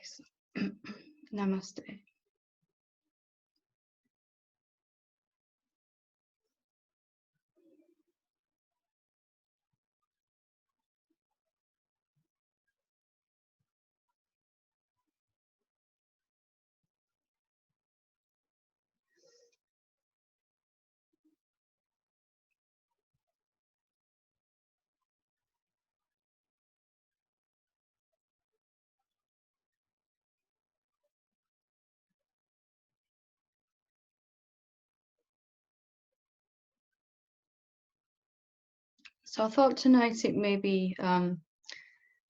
Nice. Namaste. So I thought tonight it may be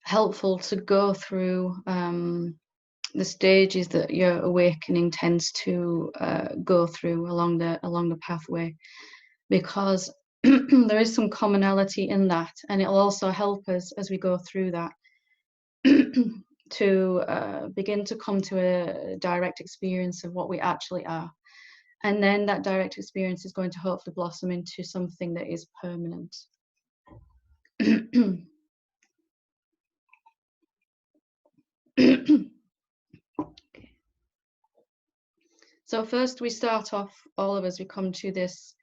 helpful to go through the stages that your awakening tends to go through along the pathway, because there is some commonality in that, and it'll also help us as we go through that to begin to come to a direct experience of what we actually are. And then that direct experience is going to hopefully blossom into something that is permanent. Okay. So first we start off, all of us, we come to this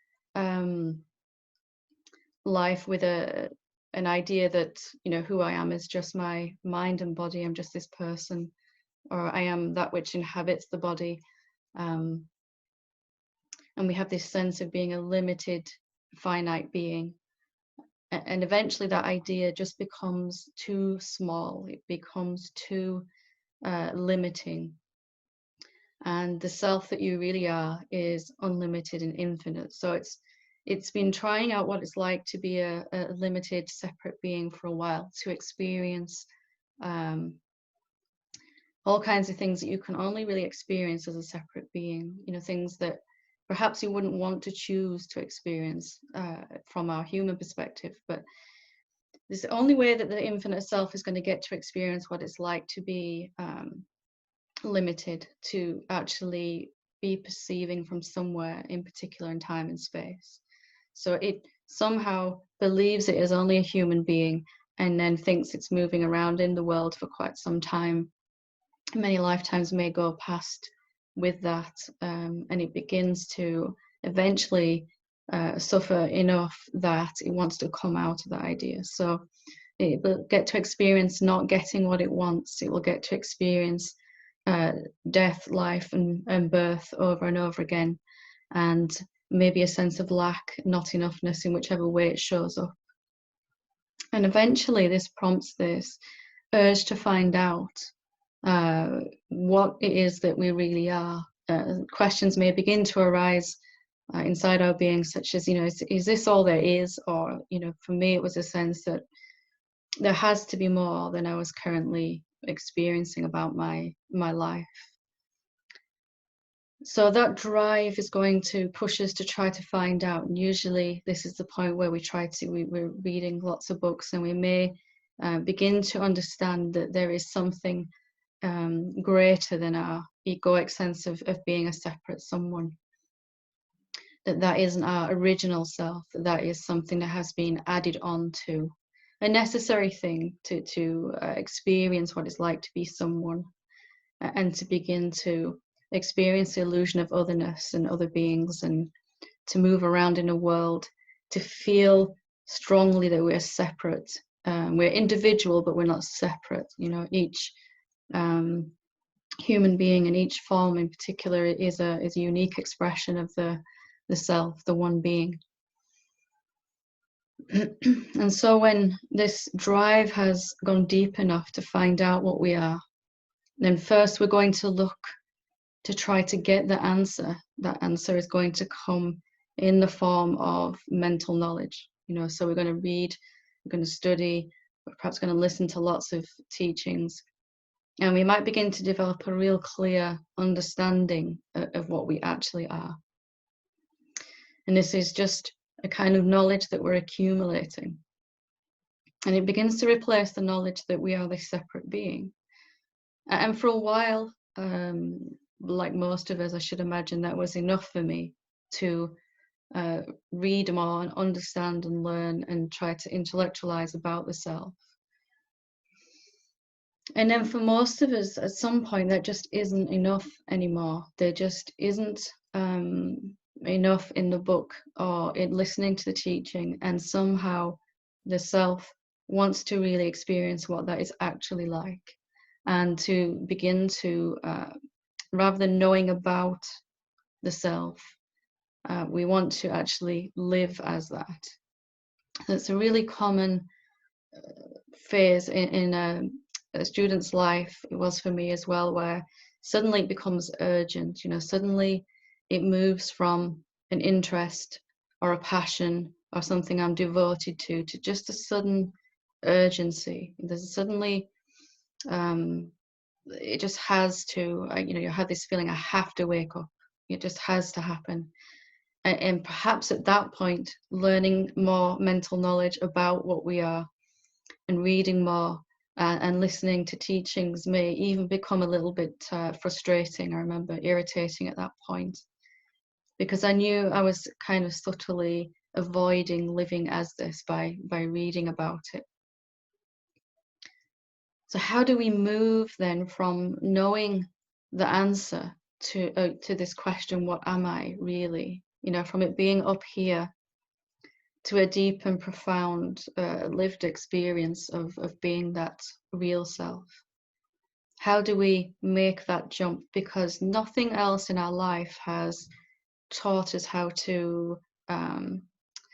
life with an idea that, you know, who I am is just my mind and body. I'm just this person, or I am that which inhabits the body. And we have this sense of being a limited, finite being. And eventually that idea just becomes too small. It becomes too limiting. And the self that you really are is unlimited and infinite. So it's been trying out what it's like to be a limited, separate being for a while, to experience all kinds of things that you can only really experience as a separate being. You know, things that perhaps you wouldn't want to choose to experience from our human perspective, but this is the only way that the infinite self is going to get to experience what it's like to be limited, to actually be perceiving from somewhere in particular in time and space. So it somehow believes it is only a human being, and then thinks it's moving around in the world for quite some time. Many lifetimes may go past with that, and it begins to eventually suffer enough that it wants to come out of that idea. So it will get to experience not getting what it wants. It will get to experience death, life, and birth over and over again, and maybe a sense of lack, not enoughness in whichever way it shows up. And eventually this prompts this urge to find out what it is that we really are. Questions may begin to arise inside our being, such as, you know, is this all there is? Or, you know, for me it was a sense that there has to be more than I was currently experiencing about my life. So that drive is going to push us to try to find out. And usually this is the point where we're reading lots of books, and we may begin to understand that there is something greater than our egoic sense of being a separate someone. That isn't our original self, that is something that has been added on to, a necessary thing to experience what it's like to be someone, and to begin to experience the illusion of otherness and other beings, and to move around in a world, to feel strongly that we're separate. We're individual, but we're not separate. You know, each human being and each form in particular is a unique expression of the self, the one being. And so when this drive has gone deep enough to find out what we are, then first we're going to look to try to get the answer. That answer is going to come in the form of mental knowledge. You know, so we're going to read, we're going to study, we're perhaps going to listen to lots of teachings, and we might begin to develop a real clear understanding of what we actually are. And this is just a kind of knowledge that we're accumulating. And it begins to replace the knowledge that we are this separate being. And for a while, like most of us, I should imagine that was enough for me to read more and understand and learn and try to intellectualize about the self. And then for most of us, at some point, that just isn't enough anymore. There just isn't enough in the book or in listening to the teaching, and somehow the self wants to really experience what that is actually like, and to begin to, rather than knowing about the self, we want to actually live as that. It's a really common phase in a student's life. It was for me as well, where suddenly it becomes urgent. Suddenly it moves from an interest or a passion or something I'm devoted to just a sudden urgency. There's suddenly it just has to. You have this feeling, I have to wake up. It just has to happen. And perhaps at that point, learning more mental knowledge about what we are and reading more and listening to teachings may even become a little bit frustrating. I remember irritating at that point, because I knew I was kind of subtly avoiding living as this by reading about it. So how do we move then from knowing the answer to this question, what am I really? From it being up here to a deep and profound lived experience of being that real self. How do we make that jump? Because nothing else in our life has taught us how to, that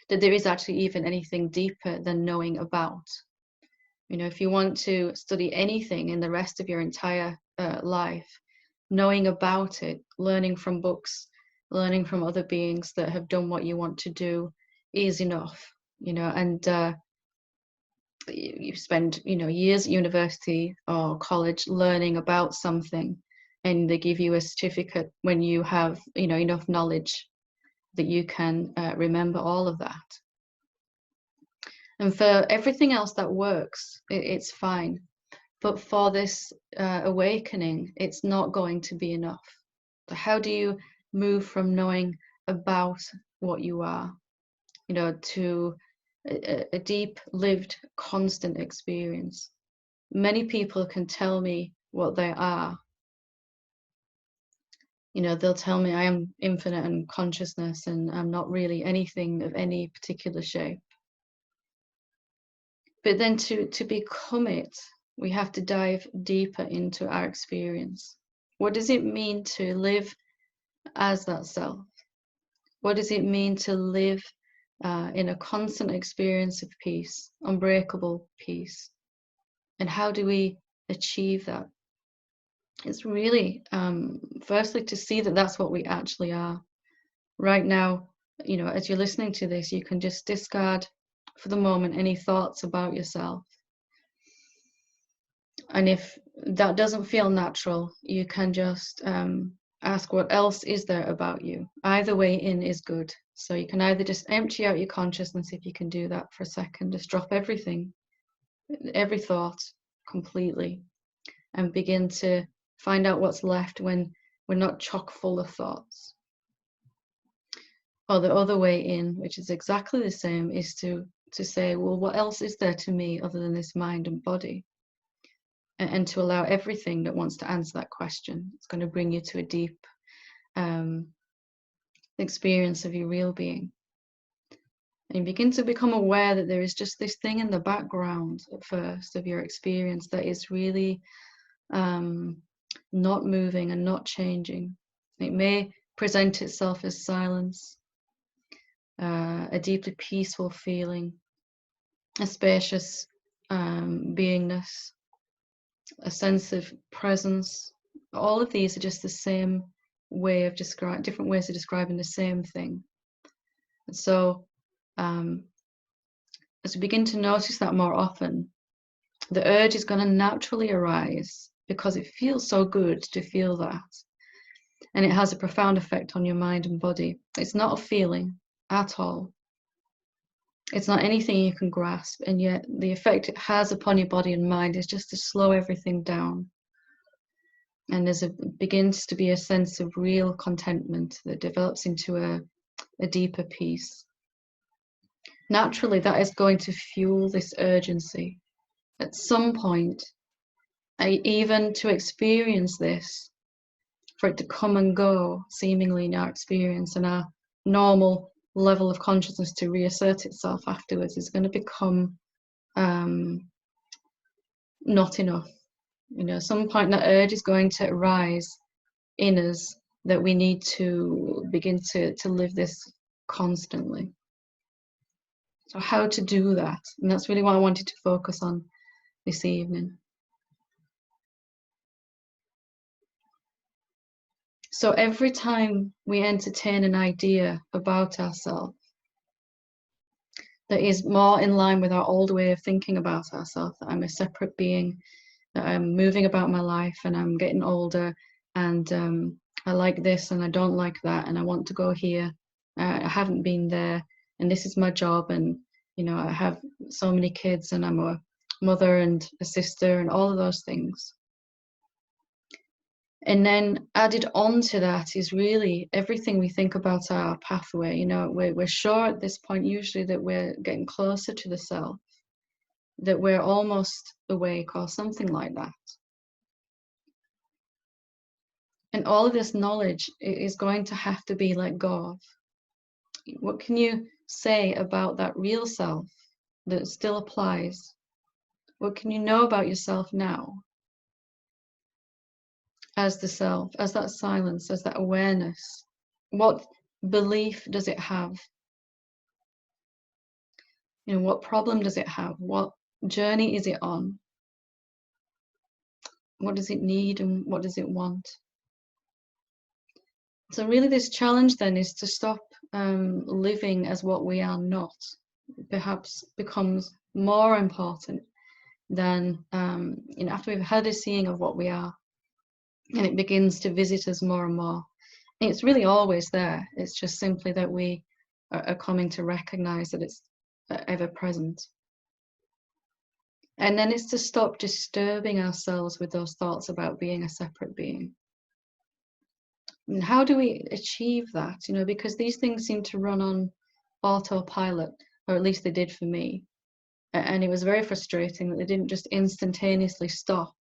there is actually even anything deeper than knowing about. If you want to study anything in the rest of your entire life, knowing about it, learning from books, learning from other beings that have done what you want to do is enough. And you spend years at university or college learning about something, and they give you a certificate when you have enough knowledge that you can remember all of that. And for everything else that works, it's fine. But for this awakening, it's not going to be enough. So how do you move from knowing about what you are, to a deep, lived, constant experience? Many people can tell me what they are. They'll tell me I am infinite and consciousness, and I'm not really anything of any particular shape. But then to become it, we have to dive deeper into our experience. What does it mean to live as that self? What does it mean to live in a constant experience of peace, unbreakable peace? And how do we achieve that? It's really, firstly, to see that that's what we actually are. Right now, as you're listening to this, you can just discard for the moment any thoughts about yourself. And if that doesn't feel natural, you can just ask, what else is there about you? Either way in is good. So you can either just empty out your consciousness, if you can do that for a second, just drop everything, every thought completely, and begin to find out what's left when we're not chock full of thoughts. Or the other way in, which is exactly the same, is to say, well, what else is there to me other than this mind and body? And to allow everything that wants to answer that question. It's going to bring you to a deep experience of your real being. And you begin to become aware that there is just this thing in the background at first of your experience that is really not moving and not changing. It may present itself as silence, a deeply peaceful feeling, a spacious beingness, a sense of presence. All of these are just the same way of different ways of describing the same thing. And so as we begin to notice that more often, the urge is going to naturally arise because it feels so good to feel that. And it has a profound effect on your mind and body. It's not a feeling at all. It's not anything you can grasp, and yet the effect it has upon your body and mind is just to slow everything down. And begins to be a sense of real contentment that develops into a deeper peace. Naturally, that is going to fuel this urgency. At some point, even to experience this, for it to come and go seemingly in our experience, and our normal level of consciousness to reassert itself afterwards, is going to become not enough. You know, at some point that urge is going to arise in us that we need to begin to live this constantly. So how to do that? And that's really what I wanted to focus on this evening. So every time we entertain an idea about ourselves that is more in line with our old way of thinking about ourselves, that I'm a separate being, that I'm moving about my life and I'm getting older, and I like this and I don't like that, and I want to go here, I haven't been there, and this is my job, and you know, I have so many kids, and I'm a mother and a sister, and all of those things. And then added on to that is really everything we think about our pathway. You know, we're sure at this point usually that we're getting closer to the self, that we're almost awake or something like that. And all of this knowledge is going to have to be let go of. What can you say about that real self that still applies? What can you know about yourself now as the self, as that silence, as that awareness? What belief does it have? You know, what problem does it have? What journey is it on? What does it need and what does it want? So really this challenge then is to stop living as what we are not. Perhaps becomes more important than, you know, after we've had a seeing of what we are, and it begins to visit us more and more. And it's really always there. It's just simply that we are coming to recognize that it's ever present. And then it's to stop disturbing ourselves with those thoughts about being a separate being. And how do we achieve that? You know, because these things seem to run on autopilot, or at least they did for me. And it was very frustrating that they didn't just instantaneously stop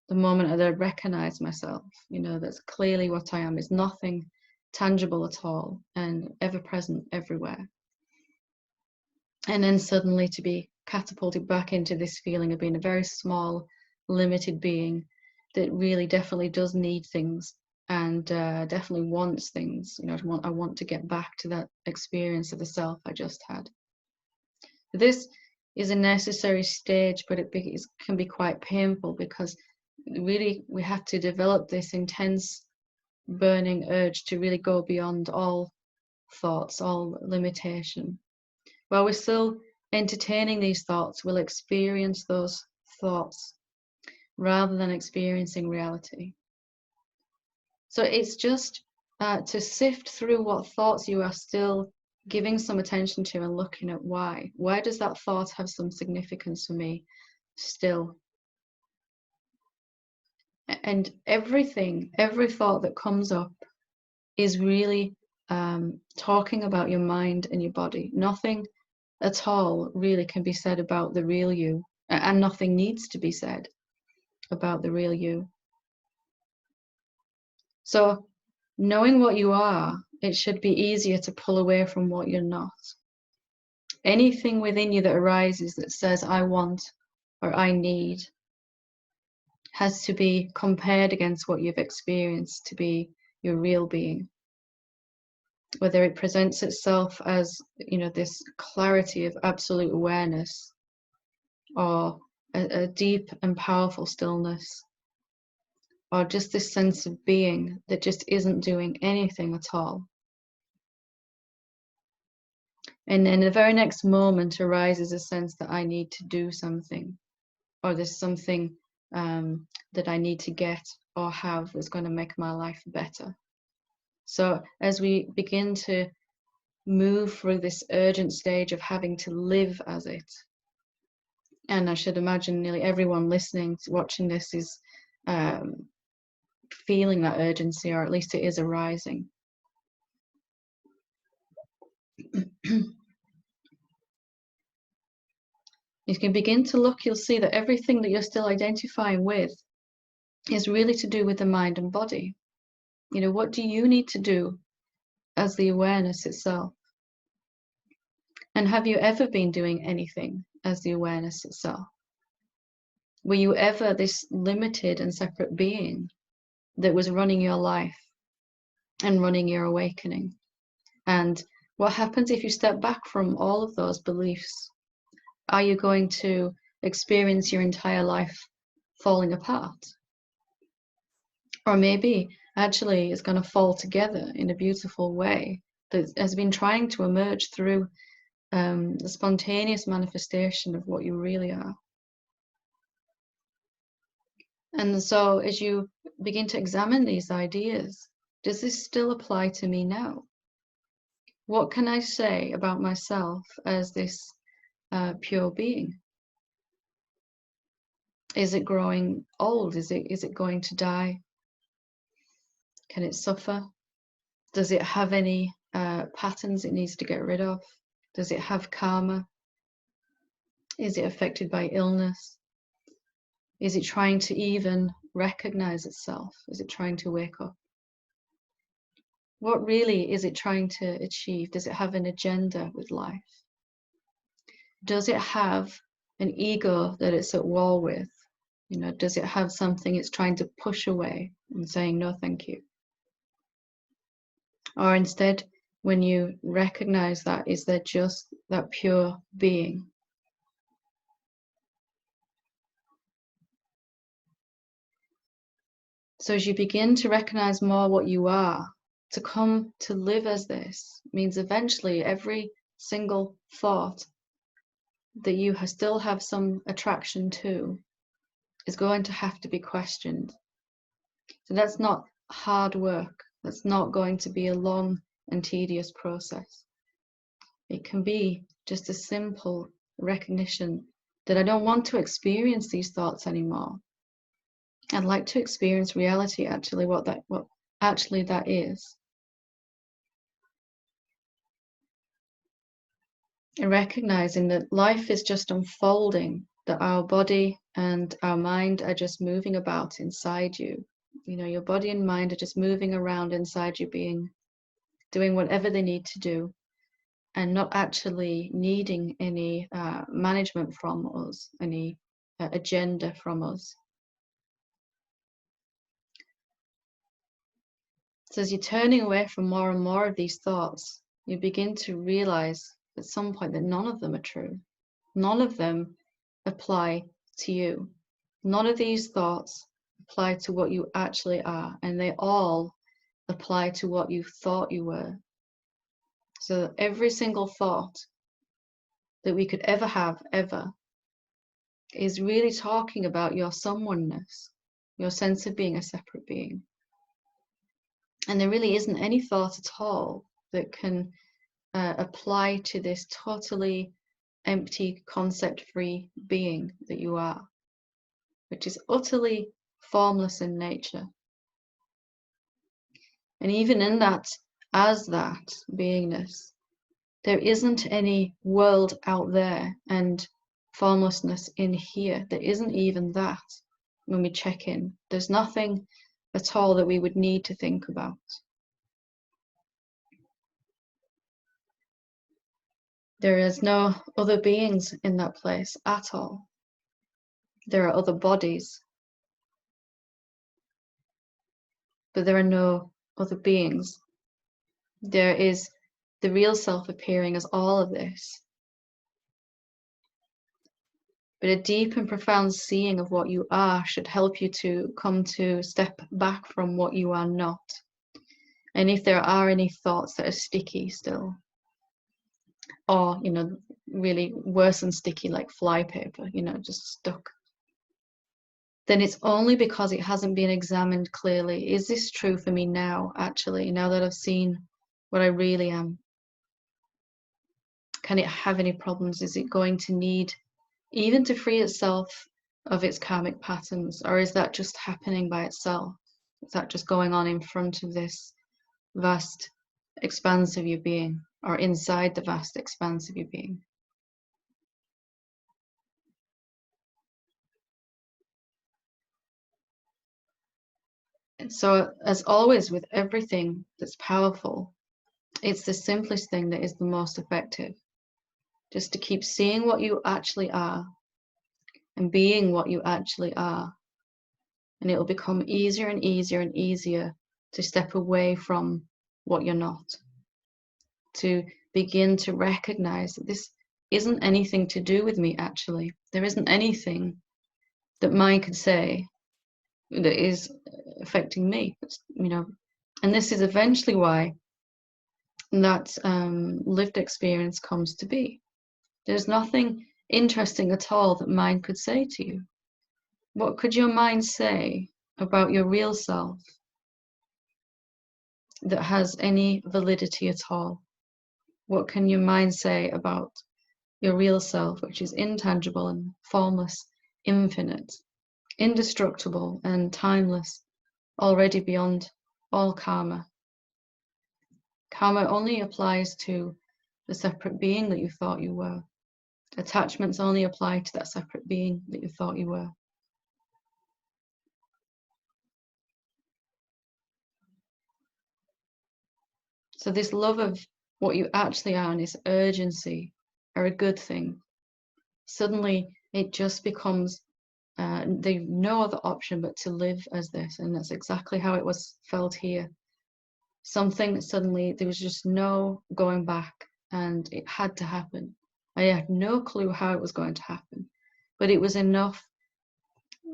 the moment that I recognized myself. You know, that's clearly what I am, is nothing tangible at all and ever present everywhere. And then suddenly to be catapulted back into this feeling of being a very small, limited being that really definitely does need things and definitely wants things. You know, I want to get back to that experience of the self I just had. This is a necessary stage, but it can be quite painful, because really we have to develop this intense burning urge to really go beyond all thoughts, all limitation. While we're still entertaining these thoughts, we'll experience those thoughts rather than experiencing reality. So it's just to sift through what thoughts you are still giving some attention to and looking at why. Why does that thought have some significance for me still? And every thought that comes up is really talking about your mind and your body. Nothing at all really can be said about the real you, and nothing needs to be said about the real you. So knowing what you are, it should be easier to pull away from what you're not. Anything within you that arises that says I want or I need has to be compared against what you've experienced to be your real being. Whether it presents itself as, you know, this clarity of absolute awareness, or a deep and powerful stillness, or just this sense of being that just isn't doing anything at all. And then the very next moment arises a sense that I need to do something, or there's something that I need to get or have that's going to make my life better. So as we begin to move through this urgent stage of having to live as it, and I should imagine nearly everyone listening, watching this is feeling that urgency, or at least it is arising. You can begin to look, you'll see that everything that you're still identifying with is really to do with the mind and body. You know, what do you need to do as the awareness itself? And have you ever been doing anything as the awareness itself? Were you ever this limited and separate being that was running your life and running your awakening? And what happens if you step back from all of those beliefs? Are you going to experience your entire life falling apart? Or maybe actually it's going to fall together in a beautiful way that has been trying to emerge through the spontaneous manifestation of what you really are. And so as you begin to examine these ideas, does this still apply to me now? What can I say about myself as this pure being? Is it growing old? Is it going to die? Can it suffer? Does it have any patterns it needs to get rid of? Does it have karma? Is it affected by illness? Is it trying to even recognize itself? Is it trying to wake up? What really is it trying to achieve? Does it have an agenda with life? Does it have an ego that it's at war with? You know, does it have something it's trying to push away and saying, no, thank you? Or instead, when you recognize that, is there just that pure being? So as you begin to recognize more what you are, to come to live as this means eventually every single thought that you still have some attraction to is going to have to be questioned. So that's not hard work. That's not going to be a long and tedious process. It can be just a simple recognition that I don't want to experience these thoughts anymore. I'd like to experience reality, actually, what actually that is. And recognizing that life is just unfolding, that our body and our mind are just moving about inside you. You know, your body and mind are just moving around inside you, doing whatever they need to do, and not actually needing any management from us, any agenda from us. So as you're turning away from more and more of these thoughts, you begin to realize at some point that none of them are true. None of them apply to you. None of these thoughts apply to what you actually are, and they all apply to what you thought you were. So every single thought that we could ever have, ever, is really talking about your someoneness, your sense of being a separate being. And there really isn't any thought at all that can apply to this totally empty, concept-free being that you are, which is utterly formless in nature. And even in that, as that beingness, there isn't any world out there and formlessness in here. There isn't even that when we check in. There's nothing at all that we would need to think about. There is no other beings in that place at all. There are other bodies, but there are no other beings. There is the real self appearing as all of this. But a deep and profound seeing of what you are should help you to come to step back from what you are not. And if there are any thoughts that are sticky still, or, you know, really worse than sticky, like flypaper, you know, just stuck, then it's only because it hasn't been examined clearly. Is this true for me now, actually, now that I've seen what I really am? Can it have any problems? Is it going to need even to free itself of its karmic patterns, or is that just happening by itself? Is that just going on in front of this vast expanse of your being, or inside the vast expanse of your being? And so, as always, with everything that's powerful, it's the simplest thing that is the most effective. Just to keep seeing what you actually are and being what you actually are. And it'll become easier and easier and easier to step away from what you're not. To begin to recognize that this isn't anything to do with me, actually. There isn't anything that mine could say that is affecting me, and this is eventually why that lived experience comes to be. There's nothing interesting at all that mind could say to you. What could your mind say about your real self that has any validity at all? What can your mind say about your real self, which is intangible and formless, infinite, indestructible and timeless, already beyond all karma? Karma only applies to the separate being that you thought you were. Attachments only apply to that separate being that you thought you were. So this love of what you actually are and this urgency are a good thing. Suddenly it just becomes there's no other option but to live as this, and that's exactly how it was felt here. Something suddenly, there was just no going back, and it had to happen. I had no clue how it was going to happen, but it was enough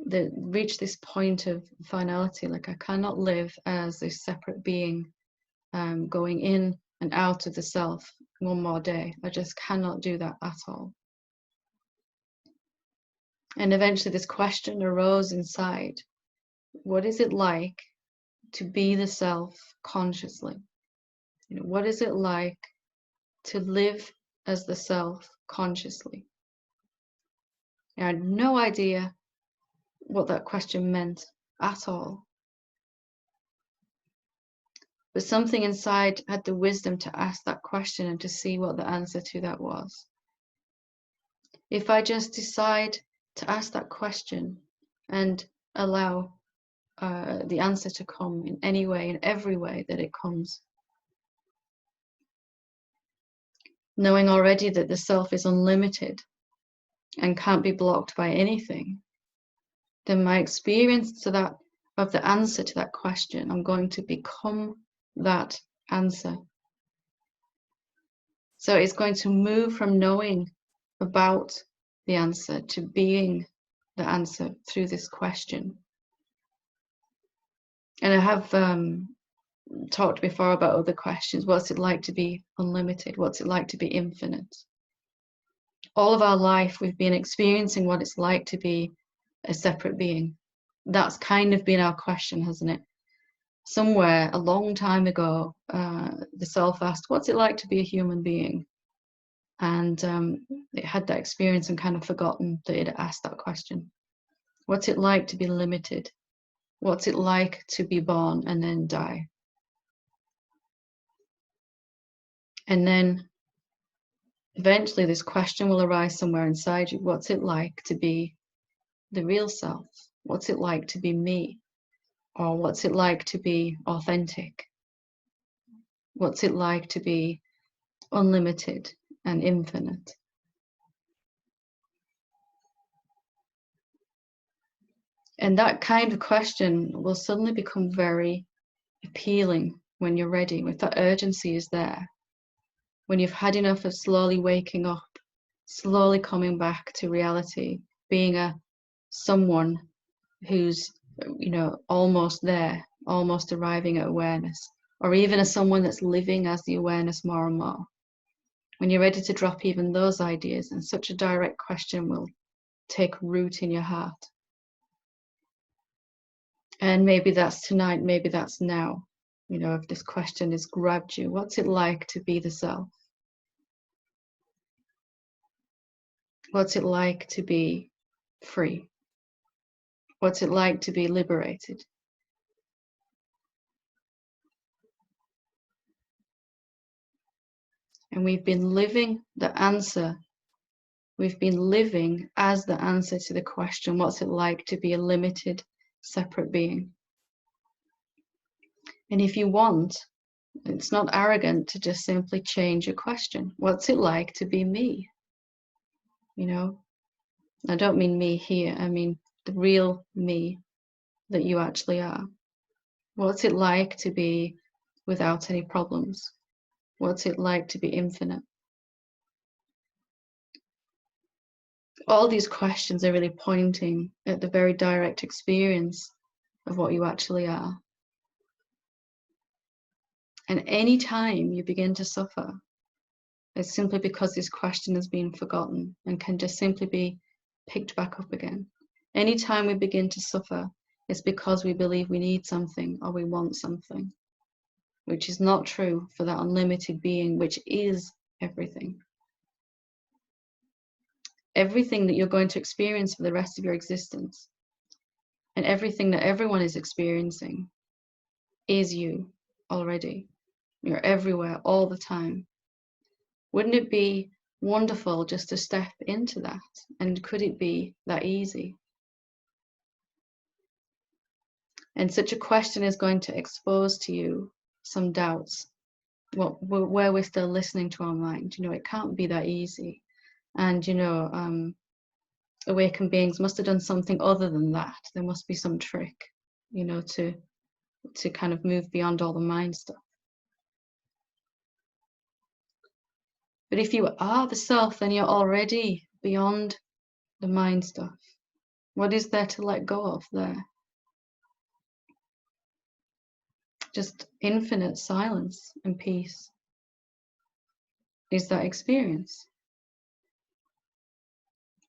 that reached this point of finality. Like, I cannot live as this separate being, going in and out of the self one more day. I just cannot do that at all. And eventually this question arose inside: what is it like to be the self consciously? What is it like to live as the self consciously? I had no idea what that question meant at all. But something inside had the wisdom to ask that question and to see what the answer to that was. If I just decide to ask that question and allow the answer to come in any way, in every way that it comes, knowing already that the self is unlimited and can't be blocked by anything, then my experience to that, of the answer to that question, I'm going to become that answer. So it's going to move from knowing about the answer to being the answer through this question. And I have talked before about other questions. What's it like to be unlimited? What's it like to be infinite? All of our life, we've been experiencing what it's like to be a separate being. That's kind of been our question, hasn't it? Somewhere a long time ago, the self asked, what's it like to be a human being? And it had that experience and kind of forgotten that it asked that question. What's it like to be limited? What's it like to be born and then die? And then eventually this question will arise somewhere inside you. What's it like to be the real self? What's it like to be me? Or what's it like to be authentic? What's it like to be unlimited and infinite? And that kind of question will suddenly become very appealing when you're ready, if that urgency is there. When you've had enough of slowly waking up, slowly coming back to reality, being a someone who's, almost there, almost arriving at awareness, or even as someone that's living as the awareness more and more. When you're ready to drop even those ideas, and such a direct question will take root in your heart. And maybe that's tonight, maybe that's now. If this question has grabbed you, what's it like to be the self? What's it like to be free? What's it like to be liberated? And we've been living the answer. We've been living as the answer to the question, what's it like to be a limited, separate being? And if you want, it's not arrogant to just simply change your question. What's it like to be me? You know, I don't mean me here. I mean the real me that you actually are. What's it like to be without any problems? What's it like to be infinite? All these questions are really pointing at the very direct experience of what you actually are. And any time you begin to suffer, it's simply because this question has been forgotten and can just simply be picked back up again. Anytime we begin to suffer, it's because we believe we need something or we want something, which is not true for that unlimited being, which is everything. Everything that you're going to experience for the rest of your existence, and everything that everyone is experiencing, is you already. You're everywhere all the time. Wouldn't it be wonderful just to step into that? And could it be that easy? And such a question is going to expose to you some doubts, where we're still listening to our mind. You know, it can't be that easy. And, you know, awakened beings must have done something other than that. There must be some trick, you know, to kind of move beyond all the mind stuff. But if you are the self, then you're already beyond the mind stuff. What is there to let go of there? Just infinite silence and peace is that experience,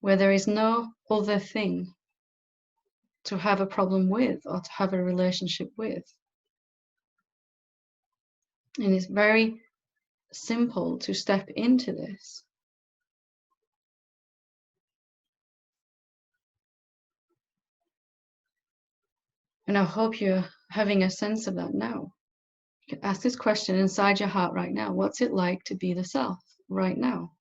where there is no other thing to have a problem with or to have a relationship with. And it's very simple to step into this. And I hope you're having a sense of that now. You can ask this question inside your heart right now. What's it like to be the self right now?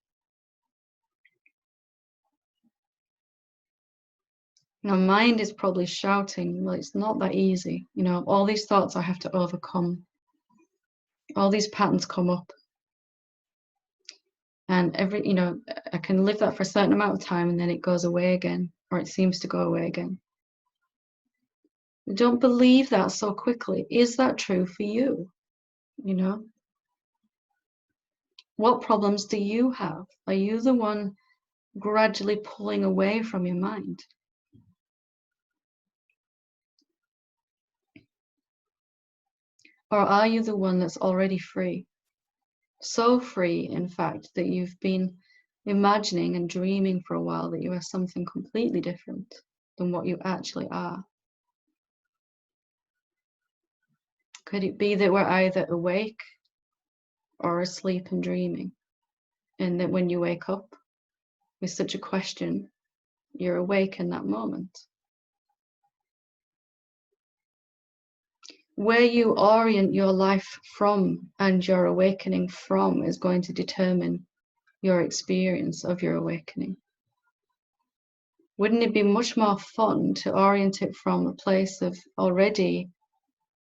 Now, mind is probably shouting, well, it's not that easy. You know, all these thoughts I have to overcome. All these patterns come up. And you know, I can live that for a certain amount of time and then it goes away again, or it seems to go away again. Don't believe that so quickly. Is that true for you? You know? What problems do you have? Are you the one gradually pulling away from your mind? Or are you the one that's already free? So free, in fact, that you've been imagining and dreaming for a while that you are something completely different than what you actually are. Could it be that we're either awake or asleep and dreaming? And that when you wake up with such a question, you're awake in that moment. Where you orient your life from and your awakening from is going to determine your experience of your awakening. Wouldn't it be much more fun to orient it from a place of already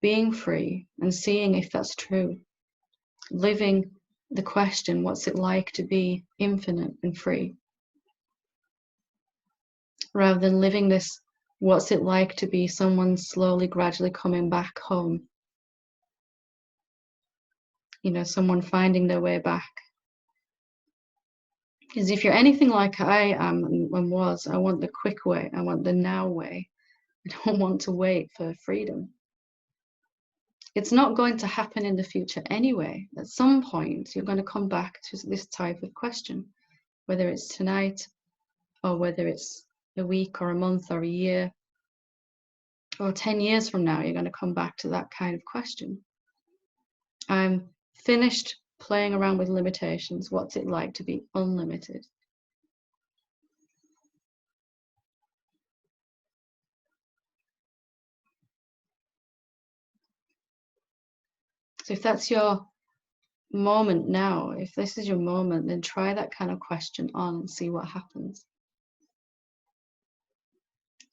being free and seeing if that's true? Living the question, what's it like to be infinite and free? Rather than living this, what's it like to be someone slowly, gradually coming back home? You know, someone finding their way back. Because if you're anything like I am and was, I want the quick way. I want the now way. I don't want to wait for freedom. It's not going to happen in the future anyway. At some point, you're going to come back to this type of question, whether it's tonight or whether it's a week or a month or a year or 10 years from now, you're going to come back to that kind of question. I'm finished playing around with limitations. What's it like to be unlimited? So if that's your moment now, if this is your moment, then try that kind of question on and see what happens.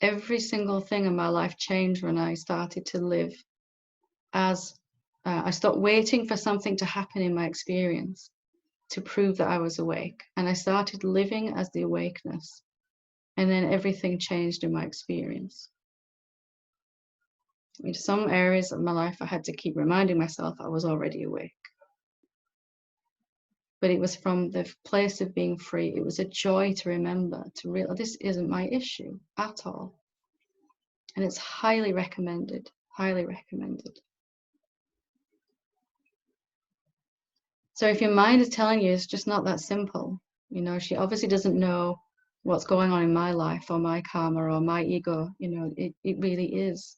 Every single thing in my life changed when I started to live as I stopped waiting for something to happen in my experience to prove that I was awake. And I started living as the awakeness. And then everything changed in my experience. In some areas of my life, I had to keep reminding myself I was already awake. But it was from the place of being free. It was a joy to remember, to realize this isn't my issue at all. And it's highly recommended, highly recommended. So if your mind is telling you it's just not that simple, you know, she obviously doesn't know what's going on in my life or my karma or my ego, you know, it really is.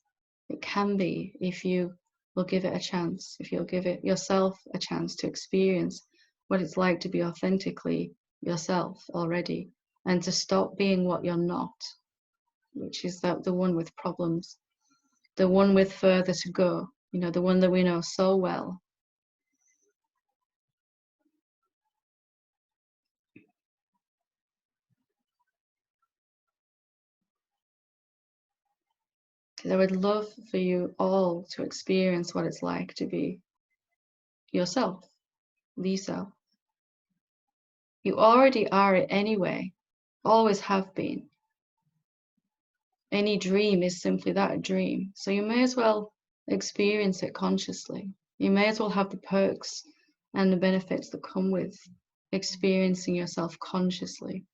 It can be if you will give it a chance, if you'll give it yourself a chance to experience what it's like to be authentically yourself already, and to stop being what you're not, which is the one with problems, the one with further to go, you know, the one that we know so well. Because I would love for you all to experience what it's like to be yourself, the self. You already are it anyway, always have been. Any dream is simply that, a dream. So you may as well experience it consciously. You may as well have the perks and the benefits that come with experiencing yourself consciously.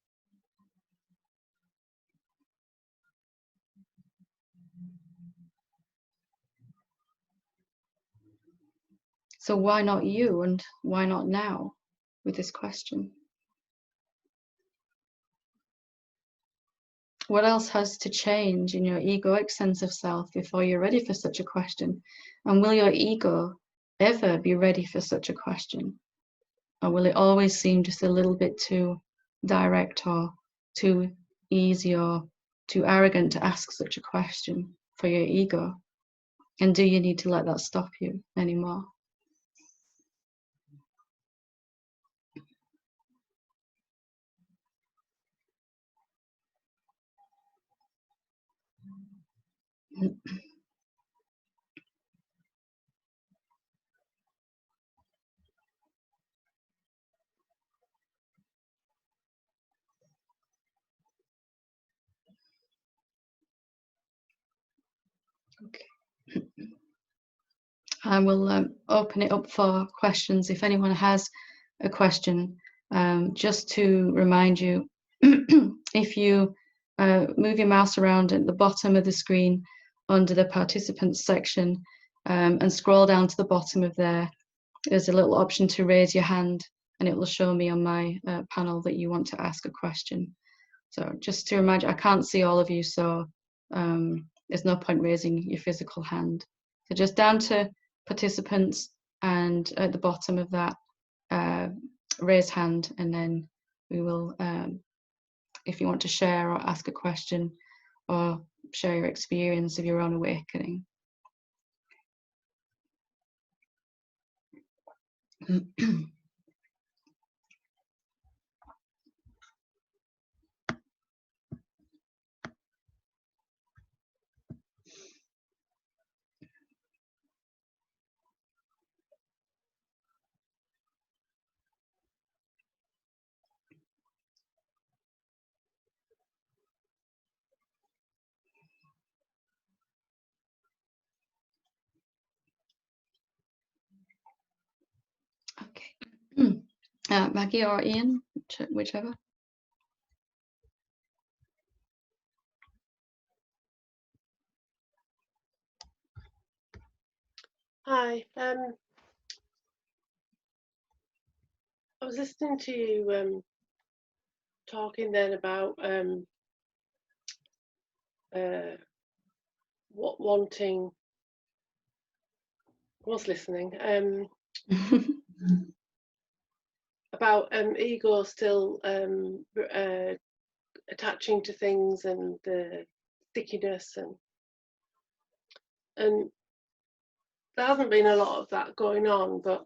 So why not you, and why not now with this question? What else has to change in your egoic sense of self before you're ready for such a question? And will your ego ever be ready for such a question? Or will it always seem just a little bit too direct or too easy or too arrogant to ask such a question for your ego? And do you need to let that stop you anymore? Okay. I will open it up for questions if anyone has a question. Just to remind you, if you move your mouse around at the bottom of the screen under the participants section and scroll down to the bottom of there, there's a little option to raise your hand, and it will show me on my panel that you want to ask a question. So just to remind you, I can't see all of you, so there's no point raising your physical hand. So just down to participants, and at the bottom of that, raise hand, and then we will, if you want to share or ask a question or share your experience of your own awakening. Okay. Maggie or Ian, whichever. Hi. I was listening to you talking then about what wanting. I was listening about ego still attaching to things and the stickiness, and there hasn't been a lot of that going on, but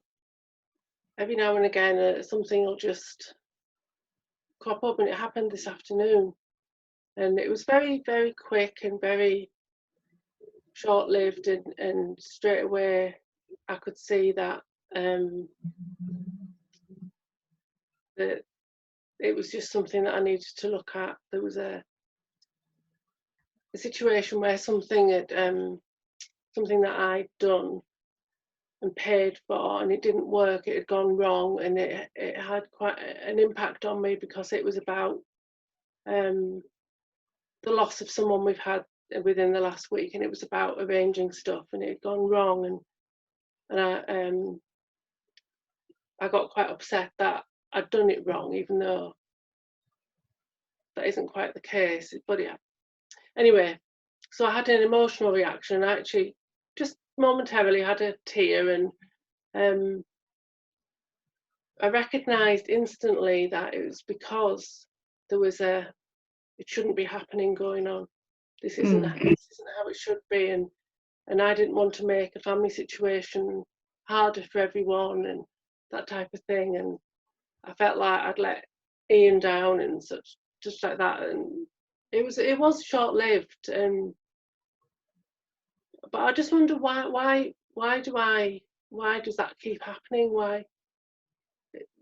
every now and again something will just crop up, and it happened this afternoon, and it was very, very quick and very short-lived, and straight away I could see that that it was just something that I needed to look at. There was a situation where something that I'd done and paid for, and it didn't work. It had gone wrong, and it had quite an impact on me, because it was about the loss of someone we've had within the last week, and it was about arranging stuff, and it had gone wrong, and I got quite upset that I'd done it wrong, even though that isn't quite the case. But yeah, anyway, so I had an emotional reaction. I actually just momentarily had a tear, and I recognised instantly that it was because there was it shouldn't be happening going on. This isn't how it should be, and I didn't want to make a family situation harder for everyone and that type of thing. And I felt like I'd let Ian down and such, just like that. And it was short lived. But I just wonder why does that keep happening? Why?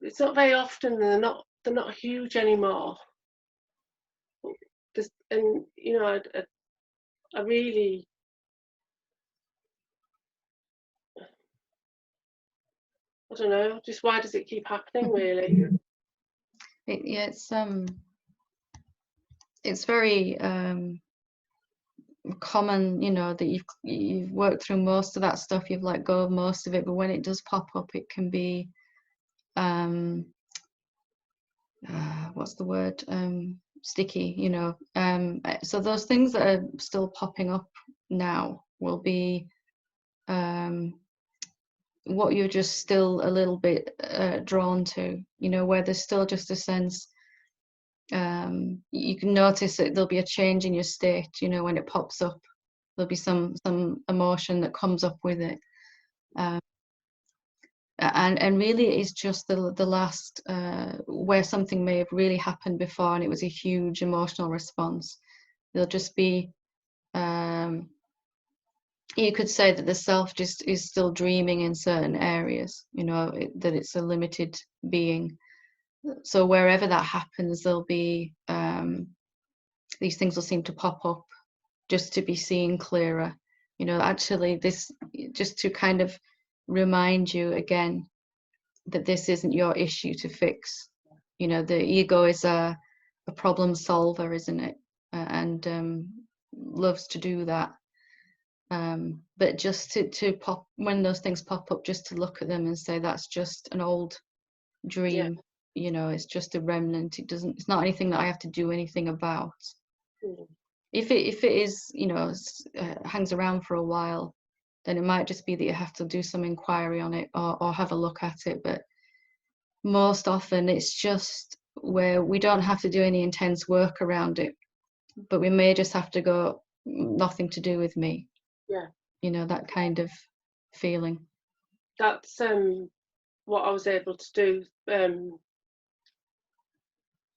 It's not very often. They're not huge anymore. And you know, I really, I don't know, just why does it keep happening, really? Yeah, it's very common, you know, that you've worked through most of that stuff, you've let go of most of it, but when it does pop up, it can be what's the word, sticky, you know. So those things that are still popping up now will be what you're just still a little bit drawn to, you know, where there's still just a sense, you can notice that there'll be a change in your state, you know, when it pops up. There'll be some emotion that comes up with it. And really it is just the last, where something may have really happened before and it was a huge emotional response. There'll just be, you could say that the self just is still dreaming in certain areas, you know, that it's a limited being. So wherever that happens, there'll be, these things will seem to pop up just to be seen clearer. You know, actually this, just to kind of remind you again that this isn't your issue to fix. You know, the ego is a problem solver, isn't it? And loves to do that. But just to pop, when those things pop up, just to look at them and say that's just an old dream. You know, it's just a remnant. It's not anything that I have to do anything about. If it is, you know, hangs around for a while, then it might just be that you have to do some inquiry on it, or have a look at it. But most often it's just where we don't have to do any intense work around it, but we may just have to go, nothing to do with me. Yeah. You know, that kind of feeling. That's what I was able to do.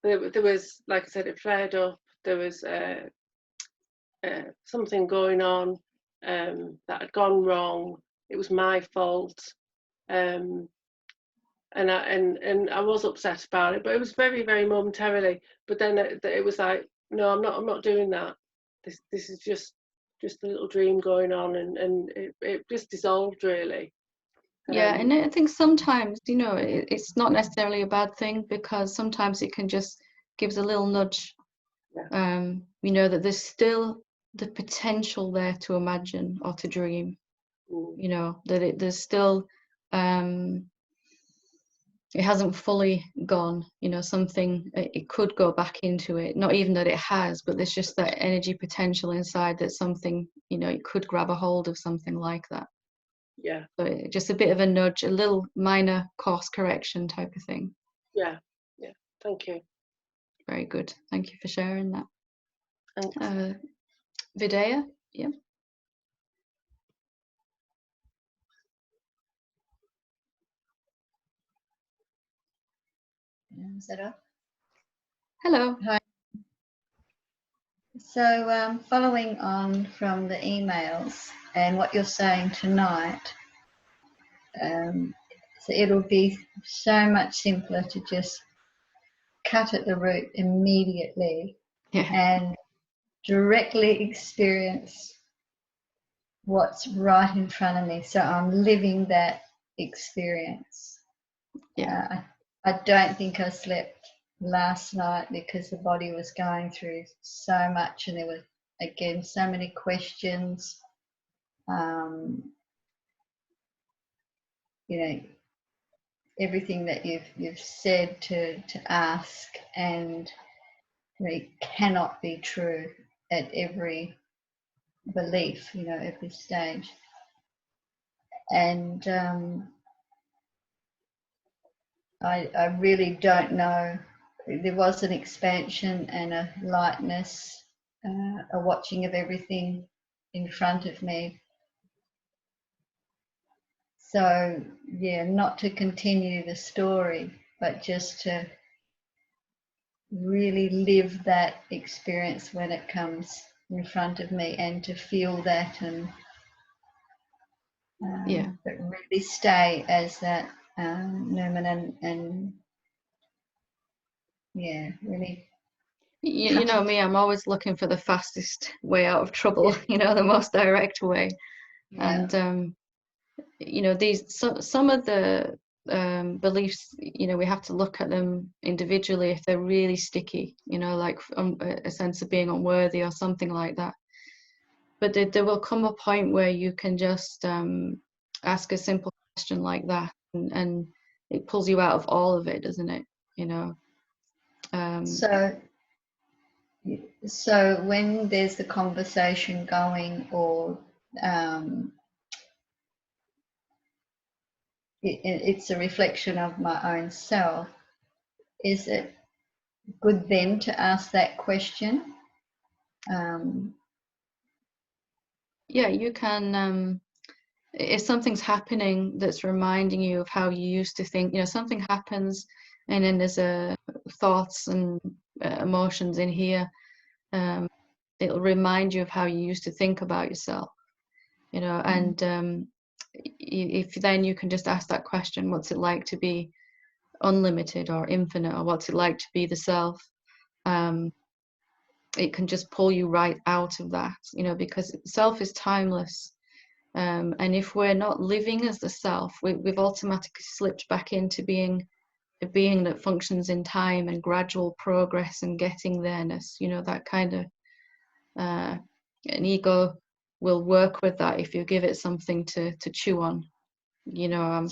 There was, like I said, it flared up. There was something going on that had gone wrong. It was my fault, and I was upset about it. But it was very, very momentarily. But then it was like, no, I'm not doing that. This is just a little dream going on, and it just dissolved, really. Yeah, and I think sometimes, you know, it's not necessarily a bad thing, because sometimes it can just gives a little nudge. You know, that there's still the potential there to imagine or to dream. You know, that there's still, it hasn't fully gone. You know, something, it could go back into it. Not even that it has, but there's just that energy potential inside, that something, you know, it could grab a hold of something like that. Yeah. So just a bit of a nudge, a little minor course correction type of thing. Yeah. Thank you. Very good. Thank you for sharing that. Thanks. Vidya, yeah. Is that up? Hello. Hi. So following on from the emails and what you're saying tonight, So it'll be so much simpler to just cut at the root immediately and directly experience what's right in front of me. So I'm living that experience. I don't think I slept last night because the body was going through so much, and there were, again, so many questions. You know, everything that you've said to ask, and it cannot be true at every belief, every stage. And I really don't know. There was an expansion and a lightness, a watching of everything in front of me. So, yeah, not to continue the story, but just to really live that experience when it comes in front of me, and to feel that, and but really stay as that Newman, and yeah, really. You know me, I'm always looking for the fastest way out of trouble, the most direct way. And some of the beliefs, we have to look at them individually if they're really sticky, like a sense of being unworthy or something like that. But there will come a point where you can just ask a simple question like that, and it pulls you out of all of it, doesn't it? So when there's the conversation going, or it's a reflection of my own self, is it good then to ask that question? Yeah, you can. If something's happening that's reminding you of how you used to think, something happens, and then there's thoughts and emotions in here. It'll remind you of how you used to think about yourself, and if then you can just ask that question: what's it like to be unlimited or infinite, or what's it like to be the self? It can just pull you right out of that, because self is timeless. And if we're not living as the self, we've automatically slipped back into being a being that functions in time and gradual progress and getting there-ness, that kind of, an ego will work with that if you give it something to chew on. I'm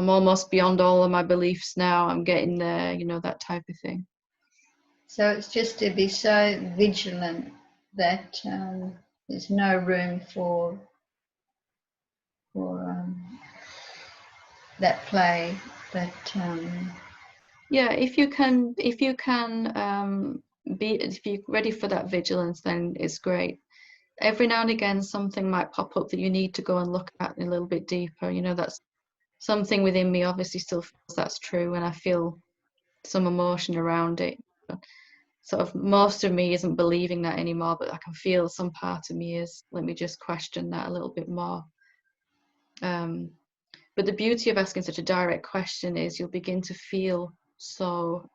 almost beyond all of my beliefs now, I'm getting there, that type of thing. So it's just to be so vigilant that there's no room for that play. That if you're ready for that vigilance, then it's great. Every now and again, something might pop up that you need to go and look at a little bit deeper. That's something within me obviously still feels that's true, and I feel some emotion around it. Sort of most of me isn't believing that anymore, but I can feel some part of me is. Let me just question that a little bit more. But the beauty of asking such a direct question is you'll begin to feel so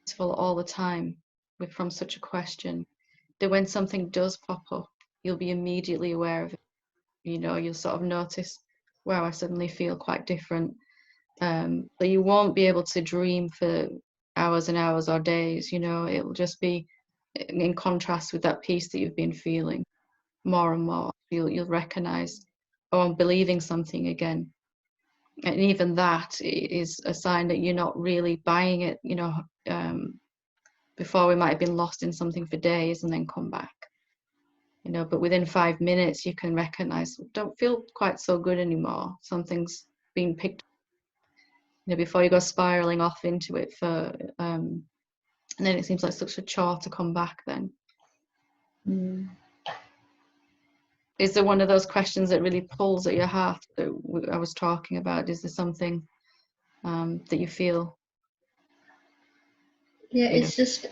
peaceful all the time from such a question, that when something does pop up, you'll be immediately aware of it. You'll sort of notice, wow, I suddenly feel quite different. But you won't be able to dream for hours and hours or days. It'll just be in contrast with that peace that you've been feeling more and more. You'll recognize, oh, I'm believing something again. And even that is a sign that you're not really buying it. Before we might have been lost in something for days and then come back. But within 5 minutes you can recognize, don't feel quite so good anymore. Something's been picked up. Before you go spiraling off into it and then it seems like such a chore to come back then. Is there one of those questions that really pulls at your heart that I was talking about? Is there something that you feel? Yeah, it's just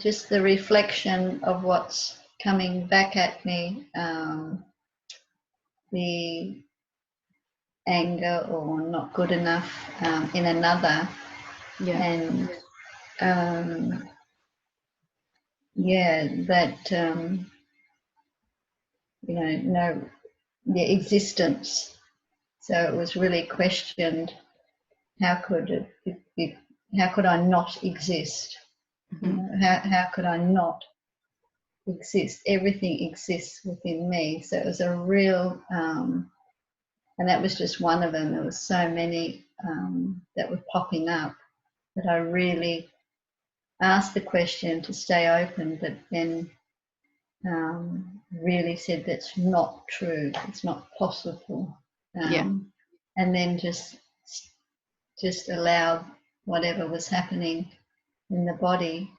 just the reflection of what's coming back at me. the anger or not good enough in another. And that no, the existence. So it was really questioned, how could how could I not exist? How could I not exist? Everything exists within me. So it was a real, and that was just one of them. There was so many that were popping up that I really asked the question to stay open, but then really said that's not true. It's not possible. And then just allowed whatever was happening in the body.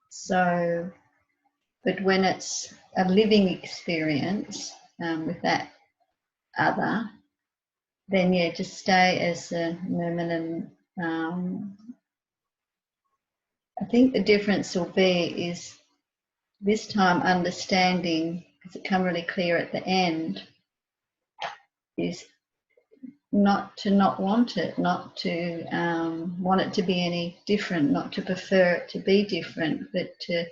So, but when it's a living experience with that other, then just stay as a Nirmanan. I think the difference will be is this time understanding, because it come really clear at the end, is not to not want it, not to want it to be any different, not to prefer it to be different, but to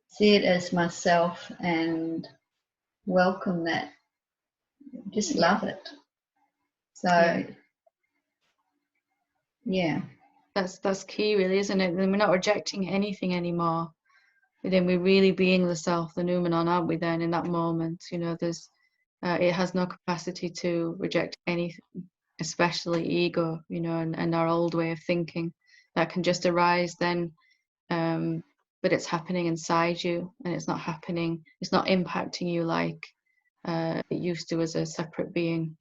see it as myself and welcome that, just love it. So that's key, really, isn't it? Then we're not rejecting anything anymore. Then we're really being the self, the Numenon, aren't we? Then in that moment, there's it has no capacity to reject anything, especially ego, and our old way of thinking that can just arise then. But it's happening inside you, and it's not impacting you like it used to as a separate being.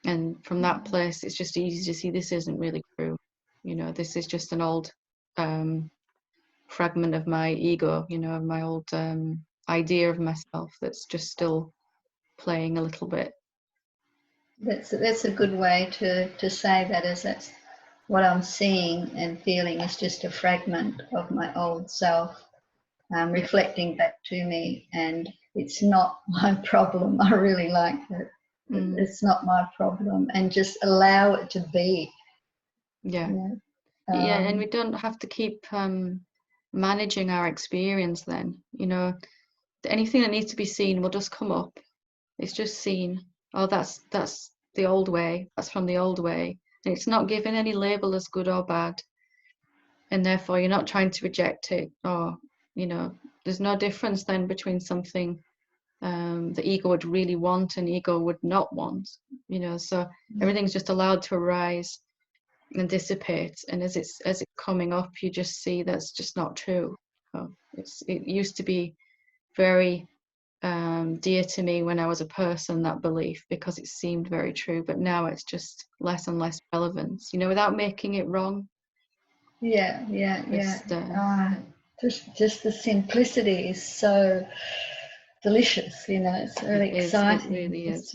And from that place, it's just easy to see this isn't really true. This is just an old fragment of my ego, of my old idea of myself that's just still playing a little bit. That's a good way to say that, is that's what I'm seeing and feeling is just a fragment of my old self reflecting back to me, and it's not my problem. I really like that. It's not my problem, and just allow it to be. And we don't have to keep managing our experience then. Anything that needs to be seen will just come up. It's just seen. Oh, that's the old way. That's from the old way. And it's not given any label as good or bad. And therefore you're not trying to reject it, or there's no difference then between something the ego would really want and ego would not want, so everything's just allowed to arise and dissipate, and as it's coming up, you just see that's just not true. It used to be very dear to me when I was a person, that belief, because it seemed very true, but now it's just less and less relevant, without making it wrong. Just the simplicity is so delicious, it's really exciting. It really is.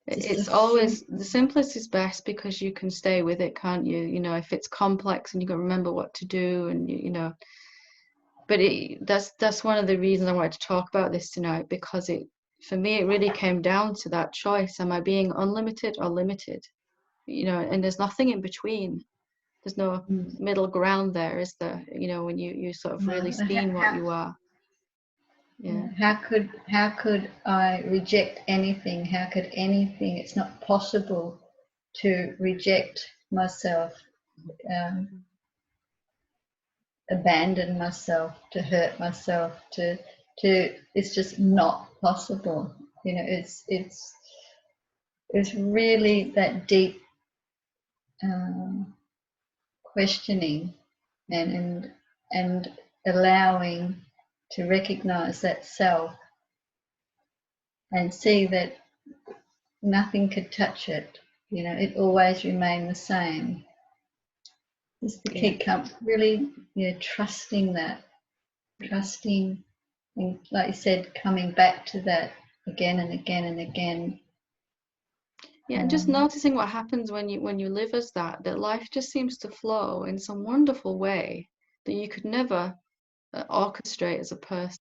It's always the simplest is best, because you can stay with it, can't you? If it's complex and you got to remember what to do, and but that's one of the reasons I wanted to talk about this tonight, because for me it really came down to that choice: am I being unlimited or limited? And there's nothing in between. There's no middle ground there, is there? When you sort of really seeing what you are. How could I reject anything? How could anything? It's not possible to reject myself, abandon myself, to hurt myself, to it's just not possible. It's really that deep questioning and allowing to recognize that self and see that nothing could touch it. It always remained the same. Just to keep really, trusting that, and like you said, coming back to that again and again and again. And just noticing what happens when you live as that life just seems to flow in some wonderful way that you could never orchestrate as a person.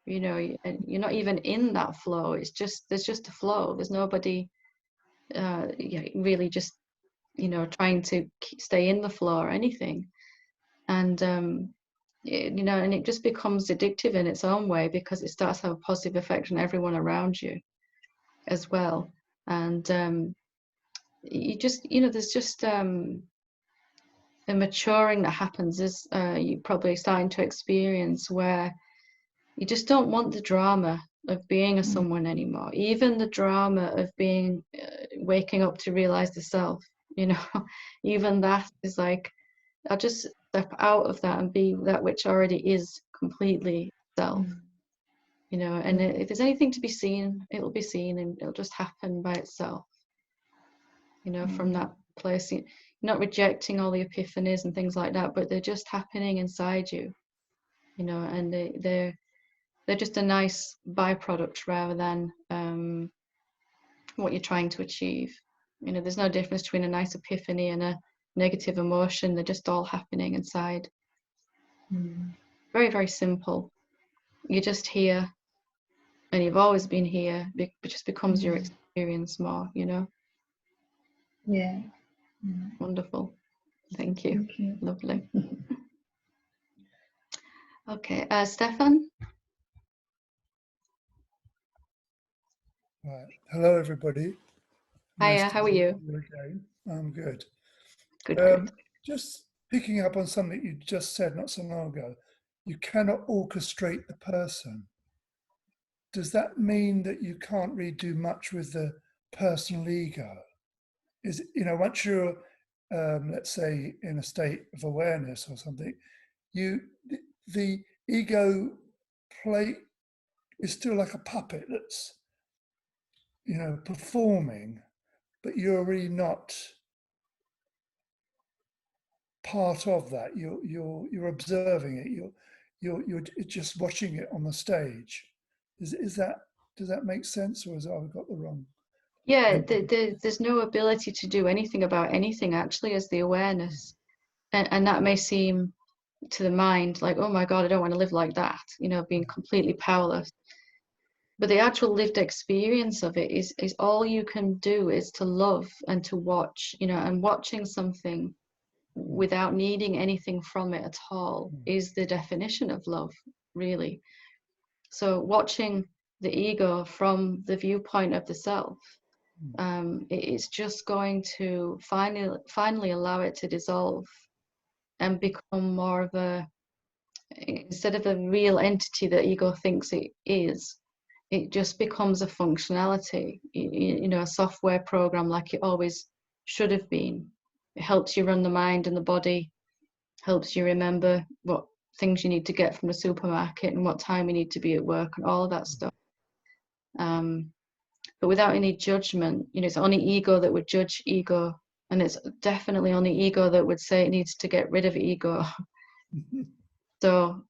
you know, and you're not even in that flow. It's just, there's just a flow. There's nobody really just, you know, trying to stay in the flow or anything. And you know, and it just becomes addictive in its own way, because it starts to have a positive effect on everyone around you as well. And you just, you know, there's just a maturing that happens, as you're probably starting to experience, where you just don't want the drama of being a someone anymore, even the drama of being waking up to realize the self, you know. Even that is like, I'll just step out of that and be that which already is completely self, you know. And if there's anything to be seen, it'll be seen, and it'll just happen by itself, you know. From that place, you're not rejecting all the epiphanies and things like that, but they're just happening inside you, you know. And they're just a nice byproduct rather than what you're trying to achieve. You know, there's no difference between a nice epiphany and a negative emotion. They're just all happening inside. Very, very simple. You're just here, and you've always been here. It just becomes your experience more, you know. Yeah. Wonderful. Thank you. Thank you. Lovely. Okay, Stefan. Right. Hello, everybody. Hiya, to how are see you? Again. I'm good. Good, good. Just picking up on something you just said not so long ago. You cannot orchestrate the person. Does that mean that you can't really do much with the personal ego? Is, you know, once you're, let's say, in a state of awareness or something, the ego play is still like a puppet that's, you know, performing, but you're really not part of that. You're observing it. You're just watching it on the stage. Is that, does that make sense, or have I got the wrong? Yeah, there's no ability to do anything about anything, actually, as the awareness. And that may seem to the mind like, oh my God, I don't want to live like that, you know, being completely powerless. But the actual lived experience of it is all you can do is to love and to watch, you know. And watching something without needing anything from it at all is the definition of love, really. So watching the ego from the viewpoint of the self, it's just going to finally allow it to dissolve and become more of a, instead of a real entity that ego thinks it is, it just becomes a functionality, you know, a software program, like it always should have been. It helps you run the mind and the body, helps you remember what things you need to get from the supermarket and what time you need to be at work and all of that stuff. But without any judgment, you know. It's only ego that would judge ego, and it's definitely only ego that would say it needs to get rid of ego. So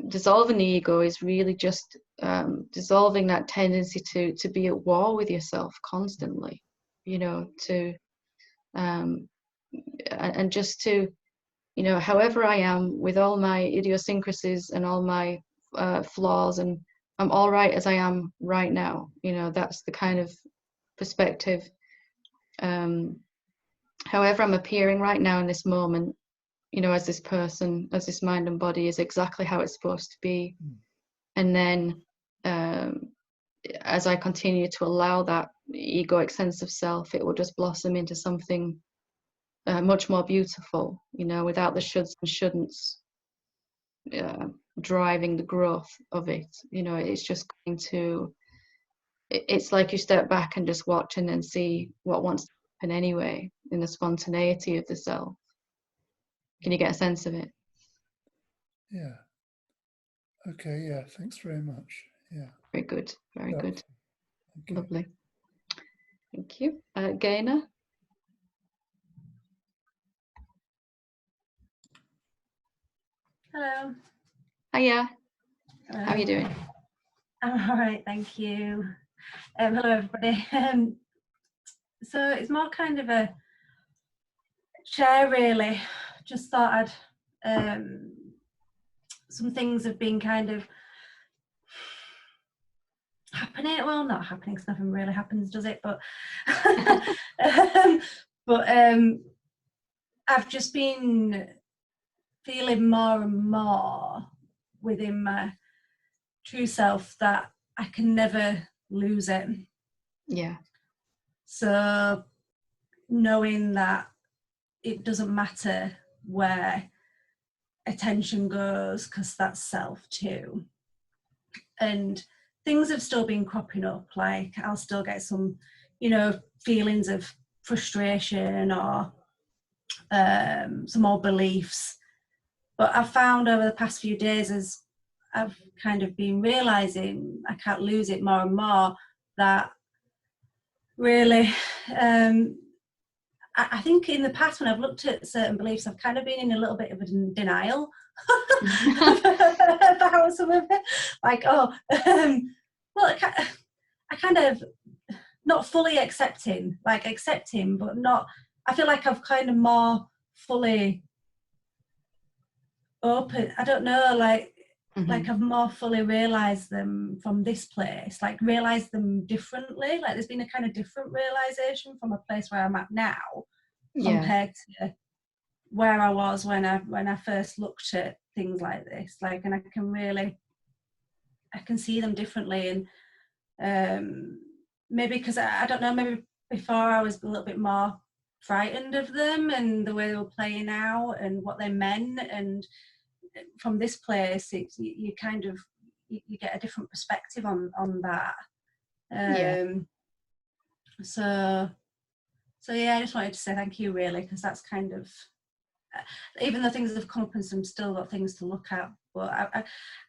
dissolving the ego is really just dissolving that tendency to be at war with yourself constantly, you know, to and just to, you know, however I am, with all my idiosyncrasies and all my flaws, and I'm all right as I am right now, you know. That's the kind of perspective. However I'm appearing right now in this moment, you know, as this person, as this mind and body, is exactly how it's supposed to be. And then as I continue to allow that egoic sense of self, it will just blossom into something much more beautiful, you know, without the shoulds and shouldn'ts driving the growth of it. You know, it's just going to, it's like you step back and just watch and then see what wants to happen anyway, in the spontaneity of the self. Can you get a sense of it? Yeah. Okay. Yeah. Thanks very much. Yeah. Very good. Very good. Okay. Lovely. Thank you. Gaina? Hello. Hiya. How are you doing? I'm all right, thank you. Hello, everybody. So it's more kind of a share, really. Just thought I'd, some things have been kind of happening. Well, not happening because nothing really happens, does it? But I've just been feeling more and more within my true self that I can never lose it. Yeah. So knowing that it doesn't matter where attention goes, because that's self too. And things have still been cropping up, like I'll still get some, you know, feelings of frustration or some more beliefs. But I've found over the past few days, as I've kind of been realising I can't lose it more and more, that really, I think in the past when I've looked at certain beliefs, I've kind of been in a little bit of a denial about some of it. Like, well, I kind of not fully accepting, like accepting, but not, I feel like I've kind of more fully open, I don't know, like like I've more fully realised them from this place, like realised them differently. Like there's been a kind of different realisation from a place where I'm at now compared to where I was when I first looked at things like this. Like, and I can see them differently. And maybe because I don't know, maybe before I was a little bit more frightened of them and the way they were playing out and what they meant. And from this place, it's you kind of you get a different perspective on that. So yeah, I just wanted to say thank you, really, because that's kind of, even though things have come up and some still got things to look at, but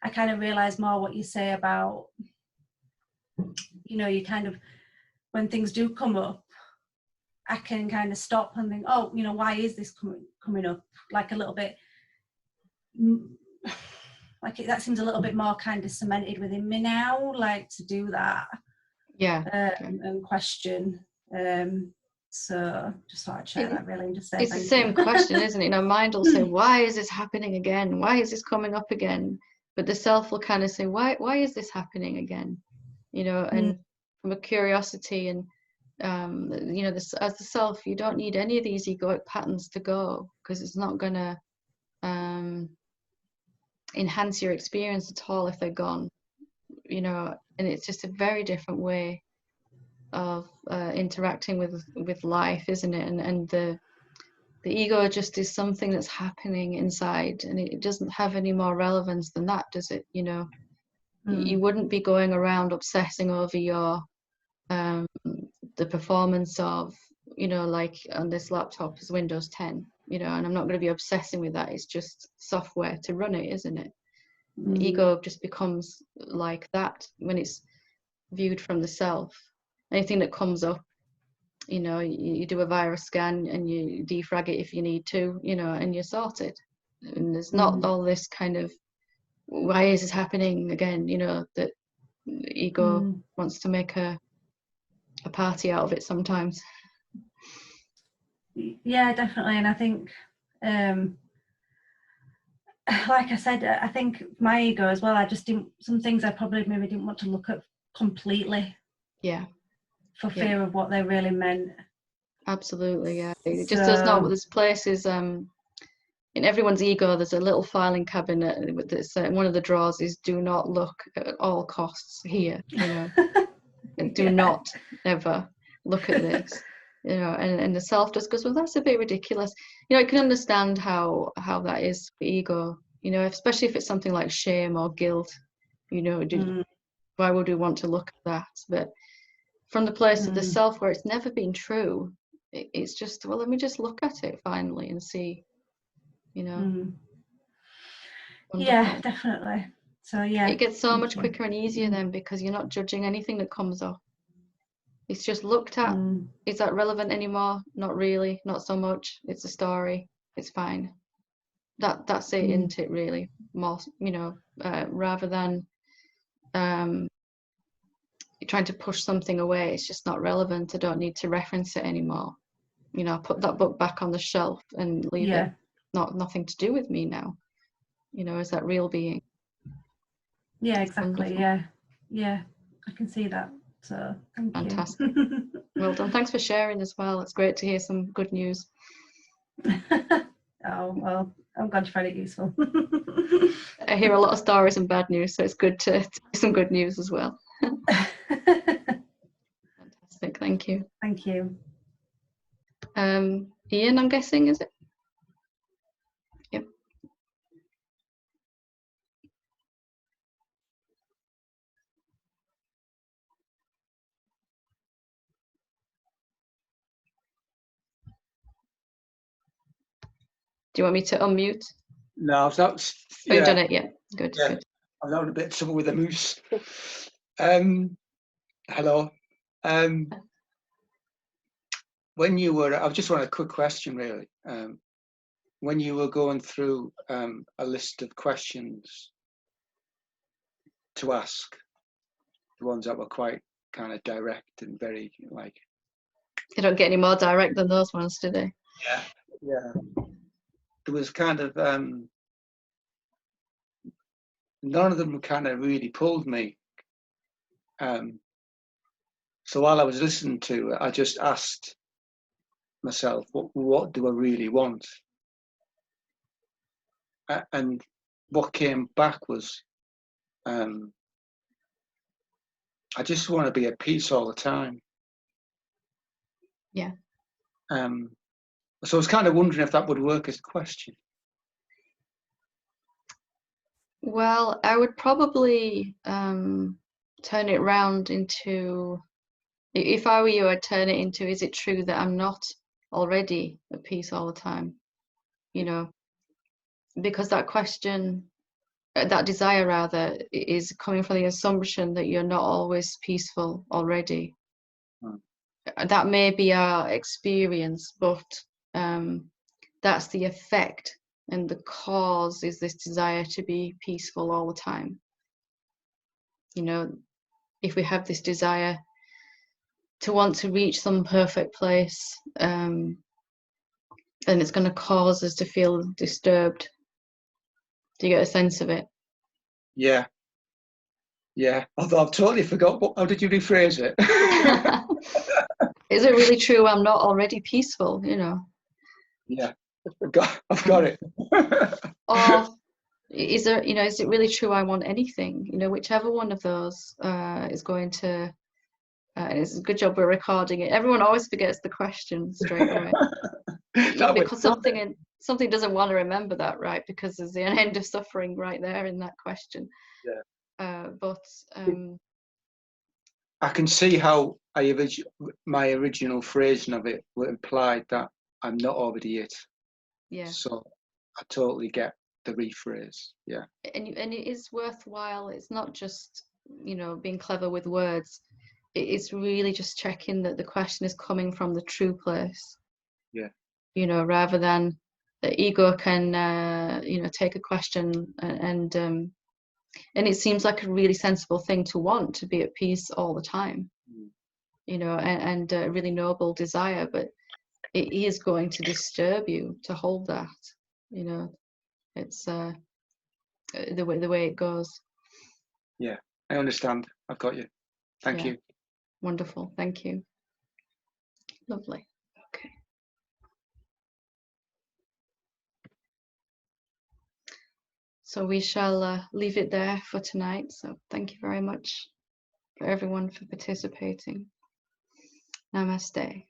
I kind of realise more what you say about, you know, you kind of, when things do come up, I can kind of stop and think, oh, you know, why is this coming up? Like a little bit, like that seems a little bit more kind of cemented within me now, like to do that. And question. So just thought I'd share that, really, and just say it's the same question, isn't it? You know, mind will say, why is this happening again? Why is this coming up again? But the self will kind of say, why is this happening again? You know, and from a curiosity and you know, this, as the self, you don't need any of these egoic patterns to go, because it's not going to enhance your experience at all if they're gone, you know. And it's just a very different way of interacting with life, isn't it? And the ego just is something that's happening inside, and it doesn't have any more relevance than that, does it? You know, you wouldn't be going around obsessing over your the performance of, you know, like on this laptop is Windows 10, you know, and I'm not going to be obsessing with that. It's just software to run it, isn't it? The ego just becomes like that when it's viewed from the self. Anything that comes up, you know, you do a virus scan and you defrag it if you need to, you know, and you sort it. And there's not all this kind of, why is this happening again, you know, that the ego wants to make a party out of it sometimes. Yeah, definitely. And I think like I said, I think my ego as well, I just didn't, some things I probably maybe didn't want to look at completely, for fear of what they really meant. Absolutely. It just does not. There's places in everyone's ego, there's a little filing cabinet with this, one of the drawers is do not look at all costs here, you know. And do not ever look at this, you know. And the self just goes, well, that's a bit ridiculous, you know. I can understand how that is for ego, you know, especially if it's something like shame or guilt, you know. Why would we want to look at that? But from the place of the self where it's never been true, it's just, well, let me just look at it finally and see, you know. Yeah, definitely. So yeah, it gets so much quicker and easier then, because you're not judging anything that comes up. It's just looked at. Is that relevant anymore? Not really, not so much. It's a story, it's fine. That's it, isn't it, really? More, you know, rather than trying to push something away. It's just not relevant. I don't need to reference it anymore. You know, put that book back on the shelf and leave it. Nothing to do with me now. You know, as that real being. Yeah, exactly. Wonderful. Yeah. I can see that. So thank Fantastic. you. Well done. Thanks for sharing as well. It's great to hear some good news. Oh, well, I'm glad you find it useful. I hear a lot of stories and bad news, so it's good to hear some good news as well. Fantastic. Thank you. Thank you. Ian, I'm guessing, is it? Yep. Do you want me to unmute? No, I've not. Oh, you've done it, yeah. Good, Yeah. good. I'm having a bit of trouble with the moose. Hello. When you were, I just want a quick question, really. When you were going through a list of questions to ask, the ones that were quite kind of direct and very like. They don't get any more direct than those ones, do they? Yeah. Yeah. There was kind of none of them kind of really pulled me. So while I was listening to it, I just asked myself, what do I really want? And what came back was, I just want to be at peace all the time. Yeah. So I was kind of wondering if that would work as a question. Well, I would probably turn it round into, if I were you, I'd turn it into, is it true that I'm not already at peace all the time? You know, because that question, that desire rather, is coming from the assumption that you're not always peaceful already. That may be our experience, but that's the effect, and the cause is this desire to be peaceful all the time. You know, if we have this desire to want to reach some perfect place, then it's going to cause us to feel disturbed. Do you get a sense of it? Yeah. Yeah. Although I've totally forgot. How did you rephrase it? Is it really true I'm not already peaceful, you know? Yeah. I've got it. Or is there, you know, is it really true I want anything? You know, whichever one of those is going to, and it's a good job we're recording it. Everyone always forgets the question straight away. Because something doesn't want to remember that, right? Because there's the end of suffering right there in that question. Yeah. But I can see how my original phrasing of it implied that I'm not already it. Yeah. So I totally get the rephrase. Yeah. And it is worthwhile. It's not just, you know, being clever with words. It's really just checking that the question is coming from the true place. Yeah. You know, rather than the ego can, you know, take a question and it seems like a really sensible thing to want, to be at peace all the time. You know, and a really noble desire, but it is going to disturb you to hold that. You know, it's the way it goes. Yeah, I understand. I've got you. Thank you. Wonderful. Thank you. Lovely. Okay. So we shall leave it there for tonight. So thank you very much for everyone for participating. Namaste.